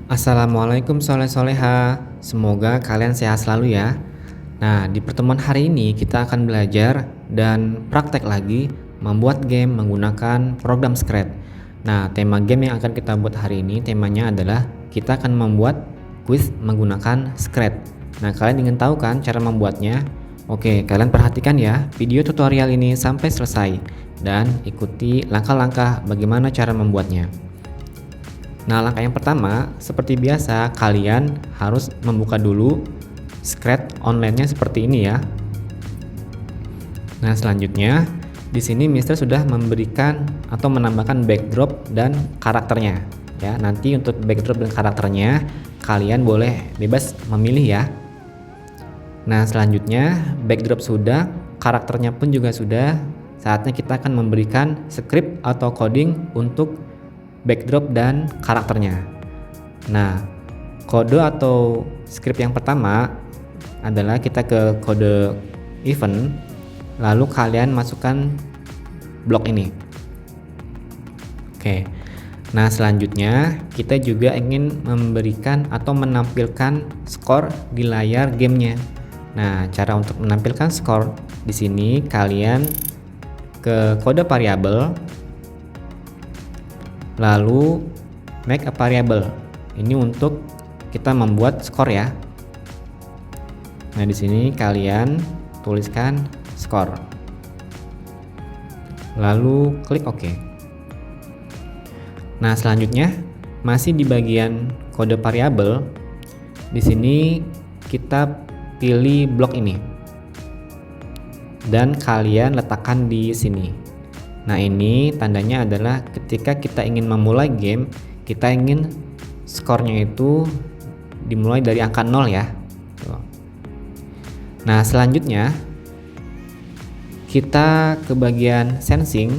Assalamualaikum soleh-soleha. Semoga kalian sehat selalu ya. Nah, di pertemuan hari ini kita akan belajar dan praktek lagi membuat game menggunakan program Scratch. Nah, tema game yang akan kita buat hari ini temanya adalah kita akan membuat quiz menggunakan Scratch. Nah, kalian ingin tahu kan cara membuatnya? Oke, kalian perhatikan ya video tutorial ini sampai selesai dan ikuti langkah-langkah bagaimana cara membuatnya. Nah, langkah yang pertama, seperti biasa, kalian harus membuka dulu Scratch online-nya seperti ini ya. Nah, selanjutnya di sini Mister sudah memberikan atau menambahkan backdrop dan karakternya ya. Nanti untuk backdrop dan karakternya kalian boleh bebas memilih ya. Nah, selanjutnya backdrop sudah, karakternya pun juga sudah. Saatnya kita akan memberikan script atau coding untuk backdrop dan karakternya. Nah, kode atau script yang pertama adalah kita ke kode event, lalu kalian masukkan blok ini. Oke. Nah, selanjutnya kita juga ingin memberikan atau menampilkan skor di layar gamenya. Nah, cara untuk menampilkan skor di sini kalian ke kode variable, lalu make a variable. Ini untuk kita membuat skor ya. Nah, di sini kalian tuliskan skor. Lalu klik OK. Nah, selanjutnya masih di bagian kode variable. Di sini kita pilih blok ini. Dan kalian letakkan di sini. Nah, ini tandanya adalah ketika kita ingin memulai game, kita ingin skornya itu dimulai dari angka 0 ya. Nah, selanjutnya kita ke bagian sensing.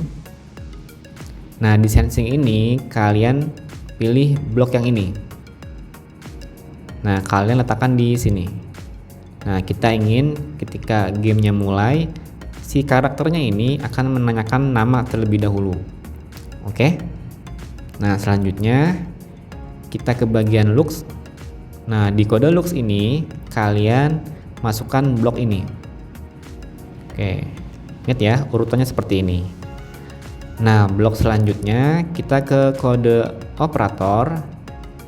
Nah, di sensing ini kalian pilih blok yang ini. Nah, kalian letakkan di sini. Nah, kita ingin ketika gamenya mulai, si karakternya ini akan menanyakan nama terlebih dahulu. Oke. Nah, selanjutnya kita ke bagian looks. Nah, di kode looks ini kalian masukkan blok ini. Oke. Ingat ya, urutannya seperti ini. Nah, blok selanjutnya kita ke kode operator.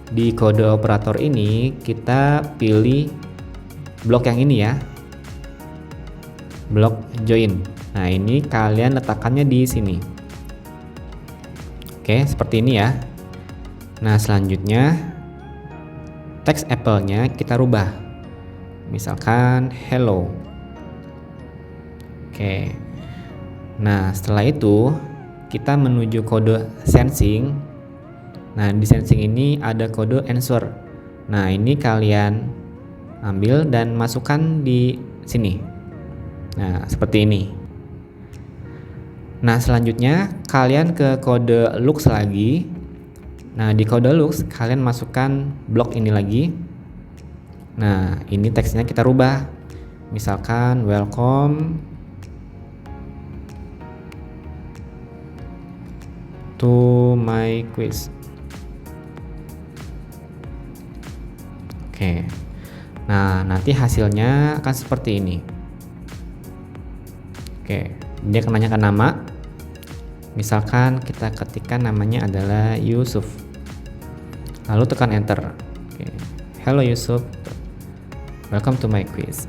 Di kode operator ini kita pilih blok yang ini ya. Blok join. Nah, ini kalian letakkannya di sini. Oke, seperti ini ya. Nah, selanjutnya teks apple-nya kita rubah. Misalkan hello. Oke. Nah, setelah itu kita menuju kode sensing. Nah, di sensing ini ada kode answer. Nah, ini kalian ambil dan masukkan di sini. Nah, seperti ini. Nah, selanjutnya kalian ke kode looks lagi. Nah, di kode looks kalian masukkan blok ini lagi. Nah, ini teksnya kita rubah. Misalkan welcome to my quiz. Oke. Nah, nanti hasilnya akan seperti ini. Oke, dia akan menanyakan nama. Misalkan kita ketikkan namanya adalah Yusuf. Lalu tekan enter. Oke. Hello Yusuf. Welcome to my quiz.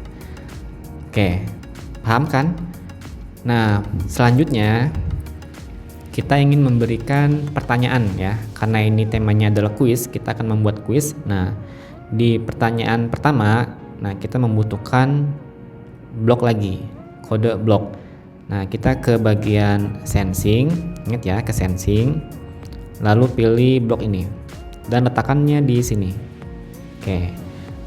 Oke. Paham kan? Nah, selanjutnya kita ingin memberikan pertanyaan ya. Karena ini temanya adalah quiz, kita akan membuat quiz. Nah, di pertanyaan pertama, nah kita membutuhkan blok lagi, kode blok. Nah, kita ke bagian sensing, ingat ya, ke sensing. Lalu pilih blok ini dan letakkannya di sini. Oke.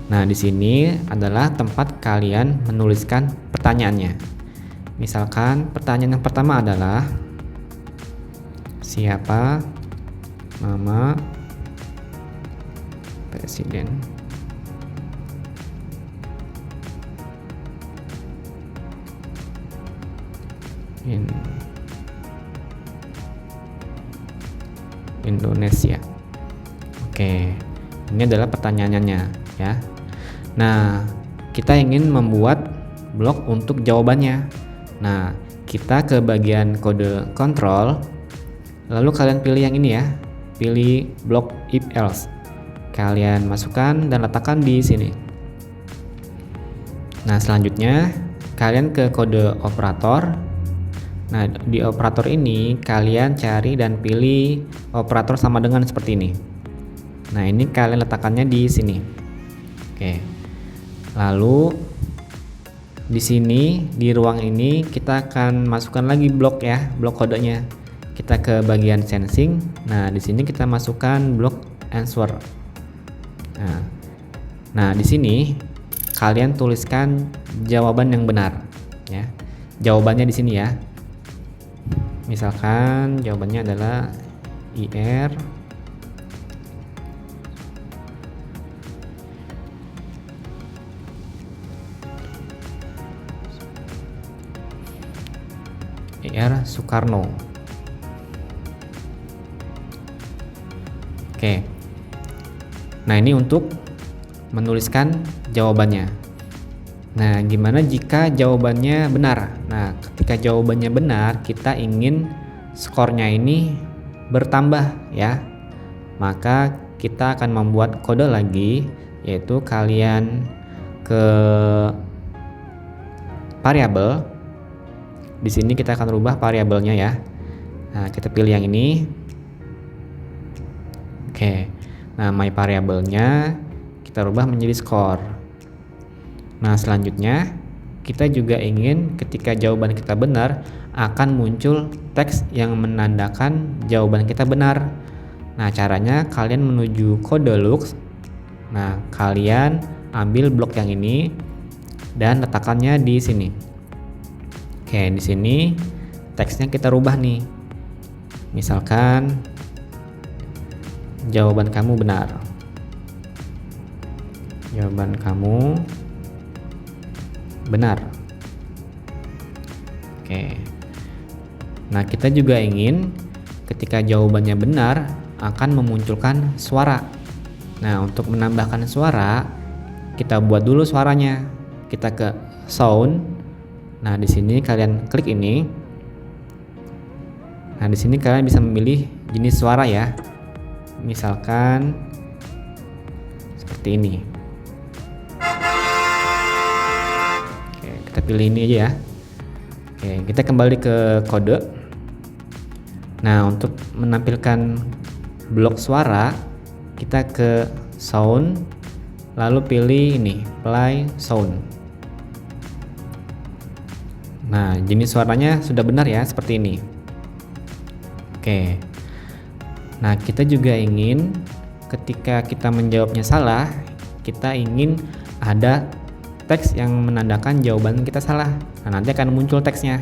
Nah, di sini adalah tempat kalian menuliskan pertanyaannya. Misalkan pertanyaan yang pertama adalah siapa nama presiden Indonesia? Oke. Ini adalah pertanyaannya ya. Nah, kita ingin membuat blok untuk jawabannya. Nah, kita ke bagian kode kontrol, lalu kalian pilih yang ini ya, pilih blok if else. Kalian masukkan dan letakkan di sini. Nah, selanjutnya kalian ke kode operator. Nah, di operator ini kalian cari dan pilih operator sama dengan seperti ini. Nah, ini kalian letakkannya di sini. Oke. Lalu di sini di ruang ini kita akan masukkan lagi blok ya, blok kodenya. Kita ke bagian sensing. Nah, di sini kita masukkan blok answer. Nah, di sini kalian tuliskan jawaban yang benar ya. Jawabannya di sini ya. Misalkan jawabannya adalah IR Soekarno. Oke. Nah, ini untuk menuliskan jawabannya. Nah, gimana jika jawabannya benar? Nah, ketika jawabannya benar, kita ingin skornya ini bertambah ya. Maka kita akan membuat kode lagi, yaitu kalian ke variabel. Di sini kita akan rubah variabelnya ya. Nah, kita pilih yang ini. Oke. Nah, my variabelnya kita rubah menjadi skor. Nah, selanjutnya kita juga ingin ketika jawaban kita benar akan muncul teks yang menandakan jawaban kita benar. Nah, caranya kalian menuju kode looks. Nah, kalian ambil blok yang ini dan letakkannya di sini. Oke, di sini teksnya kita rubah nih. Misalkan jawaban kamu benar. Jawaban kamu benar. Oke. Nah, kita juga ingin ketika jawabannya benar akan memunculkan suara. Nah, untuk menambahkan suara, kita buat dulu suaranya. Kita ke sound. Nah, di sini kalian klik ini. Nah, di sini kalian bisa memilih jenis suara ya. Misalkan seperti ini. Oke, kita pilih ini aja ya. Oke, kita kembali ke kode. Nah, untuk menampilkan blok suara, kita ke sound, lalu pilih ini, play sound. Nah, jenis suaranya sudah benar ya, seperti ini. Oke. Nah, kita juga ingin ketika kita menjawabnya salah, kita ingin ada teks yang menandakan jawaban kita salah. Nah, nanti akan muncul teksnya.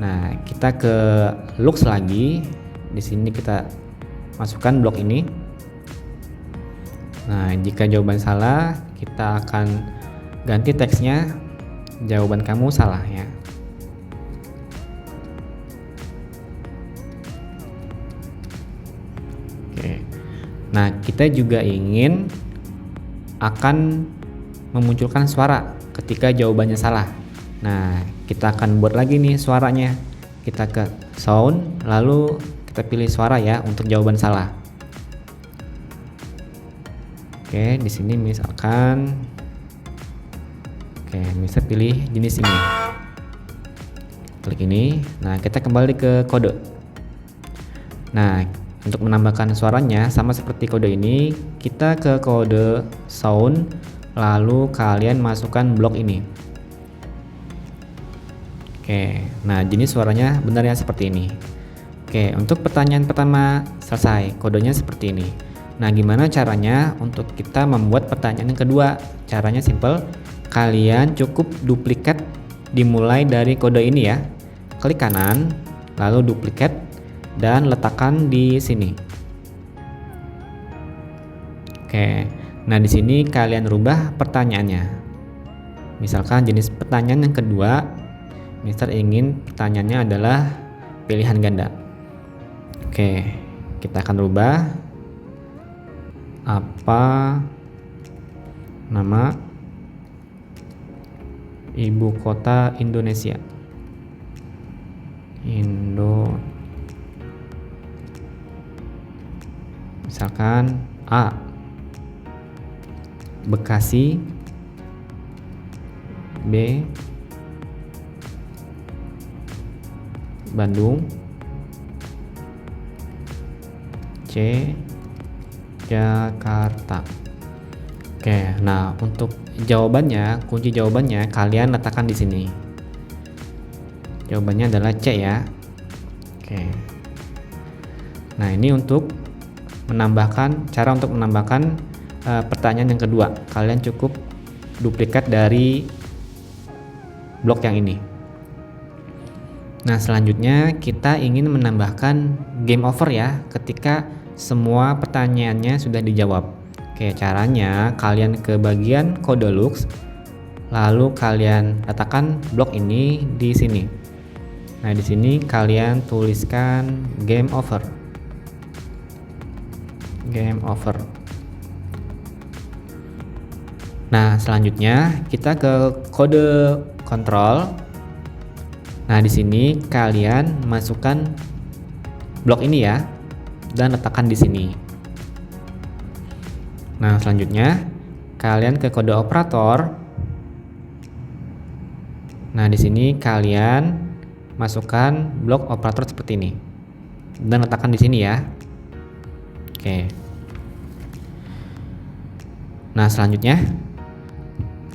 Nah, kita ke looks lagi. Di sini kita masukkan blok ini. Nah, jika jawaban salah, kita akan ganti teksnya jawaban kamu salah ya. Oke. Nah, kita juga ingin akan memunculkan suara ketika jawabannya salah. Nah, kita akan buat lagi nih suaranya. Kita ke sound, lalu kita pilih suara ya untuk jawaban salah. Oke, di sini misalkan, bisa pilih jenis ini. Klik ini. Nah, kita kembali ke kode. Nah, untuk menambahkan suaranya sama seperti kode ini, kita ke kode sound, lalu kalian masukkan blok ini. Oke, nah jenis suaranya benar ya seperti ini. Oke, untuk pertanyaan pertama selesai, kodenya seperti ini. Nah, gimana caranya untuk kita membuat pertanyaan yang kedua? Caranya simple, kalian cukup duplikat dimulai dari kode ini ya. Klik kanan, lalu duplikat dan letakkan di sini. Oke, nah di sini kalian rubah pertanyaannya. Misalkan jenis pertanyaan yang kedua, Mister ingin pertanyaannya adalah pilihan ganda. Oke, kita akan rubah. Apa nama ibu kota Indonesia? Misalkan A. Bekasi, B. Bandung, C. Jakarta. Oke, nah untuk jawabannya, kunci jawabannya kalian letakkan di sini. Jawabannya adalah C ya. Oke. Nah, ini untuk cara untuk menambahkan pertanyaan yang kedua. Kalian cukup duplikat dari blok yang ini. Nah, selanjutnya kita ingin menambahkan game over ya ketika semua pertanyaannya sudah dijawab. Oke, caranya kalian ke bagian kode Lux, lalu kalian letakkan blok ini di sini. Nah, di sini kalian tuliskan game over. Game over. Nah, selanjutnya kita ke kode kontrol. Nah, di sini kalian masukkan blok ini ya dan letakkan di sini. Nah, selanjutnya kalian ke kode operator. Nah, di sini kalian masukkan blok operator seperti ini dan letakkan di sini ya. Oke. Nah, selanjutnya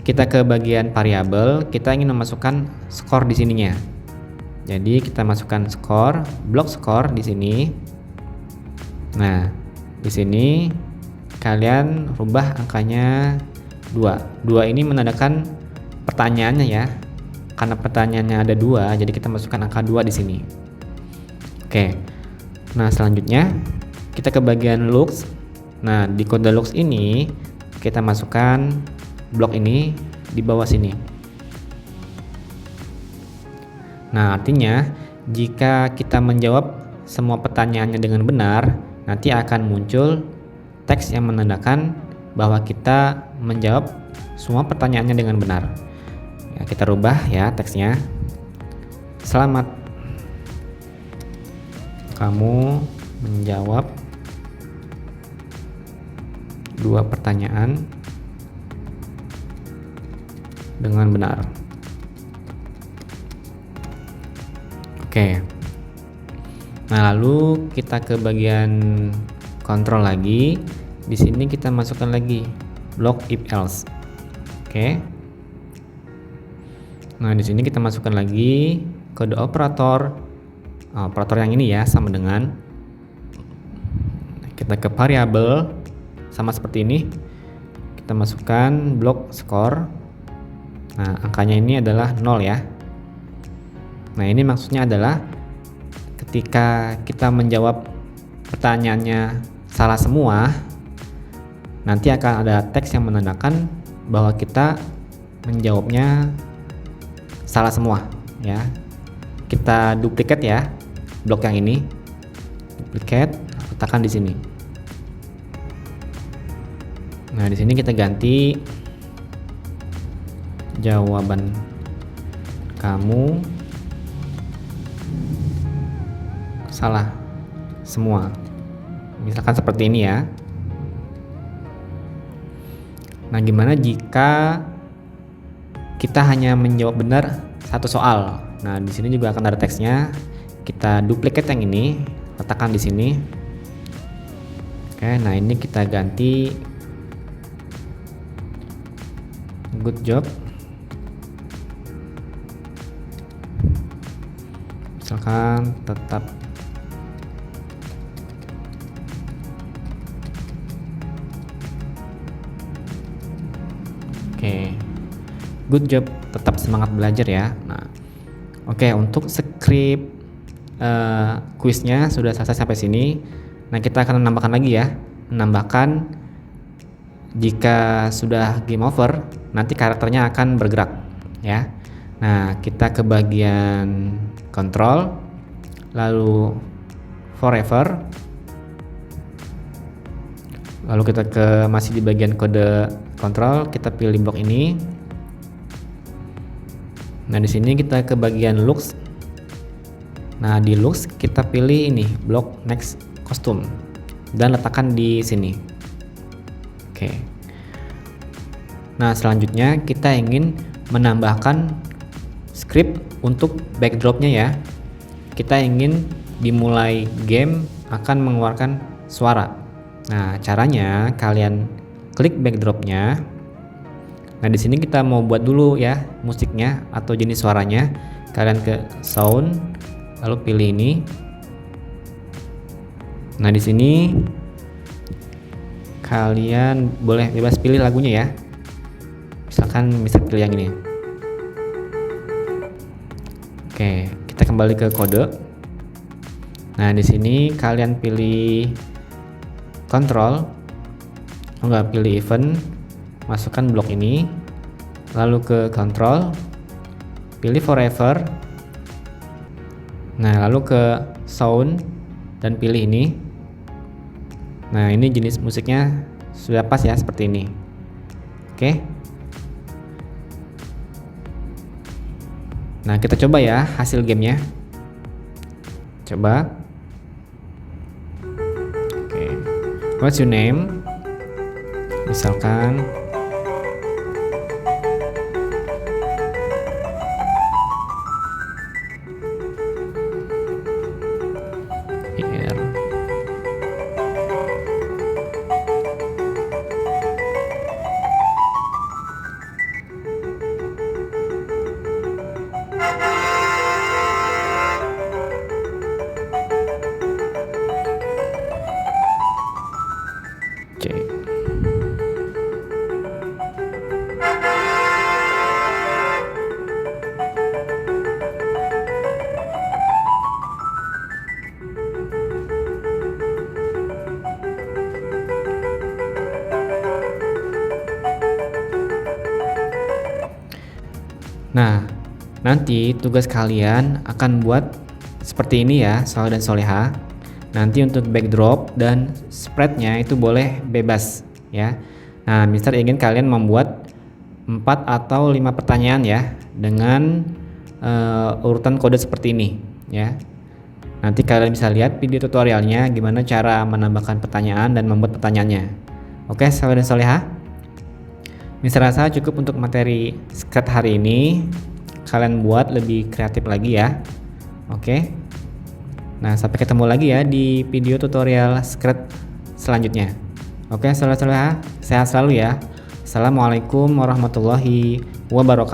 kita ke bagian variabel. Kita ingin memasukkan skor di sininya. Jadi kita masukkan skor, blok skor di sini. Nah, di sini kalian rubah angkanya 2. 2 ini menandakan pertanyaannya ya. Karena pertanyaannya ada 2, jadi kita masukkan angka 2 di sini. Oke. Nah, selanjutnya kita ke bagian Lux. Nah, di kode Lux ini kita masukkan blok ini di bawah sini. Nah, artinya jika kita menjawab semua pertanyaannya dengan benar, nanti akan muncul teks yang menandakan bahwa kita menjawab semua pertanyaannya dengan benar. Ya, kita rubah ya teksnya. Selamat, kamu menjawab 2 pertanyaan dengan benar. Oke. Nah, lalu kita ke bagian kontrol lagi. Di sini kita masukkan lagi blok if else. Oke. Nah, di sini kita masukkan lagi kode operator. Operator yang ini ya, sama dengan kita ke variabel sama seperti ini. Kita masukkan blok skor. Nah, angkanya ini adalah 0 ya. Nah, ini maksudnya adalah ketika kita menjawab pertanyaannya salah semua, nanti akan ada teks yang menandakan bahwa kita menjawabnya salah semua ya. Kita duplikat ya blok yang ini. Duplikat, letakkan di sini. Nah, di sini kita ganti jawaban kamu salah semua. Misalkan seperti ini ya. Nah, gimana jika kita hanya menjawab benar satu soal? Nah, di sini juga akan ada teksnya. Kita duplikat yang ini, letakkan di sini. Oke, nah ini kita ganti good job. Misalkan tetap good job, tetap semangat belajar ya. Nah, oke, untuk script kuisnya sudah selesai sampai sini. Nah, kita akan menambahkan lagi ya. Menambahkan jika sudah game over, nanti karakternya akan bergerak ya. Nah, kita ke bagian control, lalu forever, Lalu kita masih di bagian kode kontrol, kita pilih blok ini. Nah, di sini kita ke bagian looks. Nah, di looks kita pilih ini, blok next custom, dan letakkan di sini. Oke. Nah, selanjutnya kita ingin menambahkan script untuk backdropnya ya. Kita ingin dimulai game akan mengeluarkan suara. Nah, caranya kalian klik backdropnya. Nah, di sini kita mau buat dulu ya musiknya atau jenis suaranya. Kalian ke sound, lalu pilih ini. Nah, di sini kalian boleh bebas pilih lagunya ya. Misalkan pilih yang ini. Oke, kita kembali ke kode. Nah, di sini kalian pilih control, enggak, pilih event, masukkan blok ini, lalu ke control, pilih forever. Nah, lalu ke sound dan pilih ini. Nah, ini jenis musiknya sudah pas ya, seperti ini. Oke. Nah, kita coba ya hasil gamenya. Coba. Oke. What's your name? Misalkan here. Oke. Nah, nanti tugas kalian akan buat seperti ini ya, Soleh dan Soleha. Nanti untuk backdrop dan spreadnya itu boleh bebas ya. Nah, Mister ingin kalian membuat 4 atau 5 pertanyaan ya dengan urutan kode seperti ini ya. Nanti kalian bisa lihat video tutorialnya gimana cara menambahkan pertanyaan dan membuat pertanyaannya. Oke, Soleh dan Soleha. Mister rasa cukup untuk materi script hari ini. Kalian buat lebih kreatif lagi ya. Oke. Nah, sampai ketemu lagi ya di video tutorial script selanjutnya. Oke, Soleha, sehat selalu ya. Assalamualaikum warahmatullahi wabarakatuh.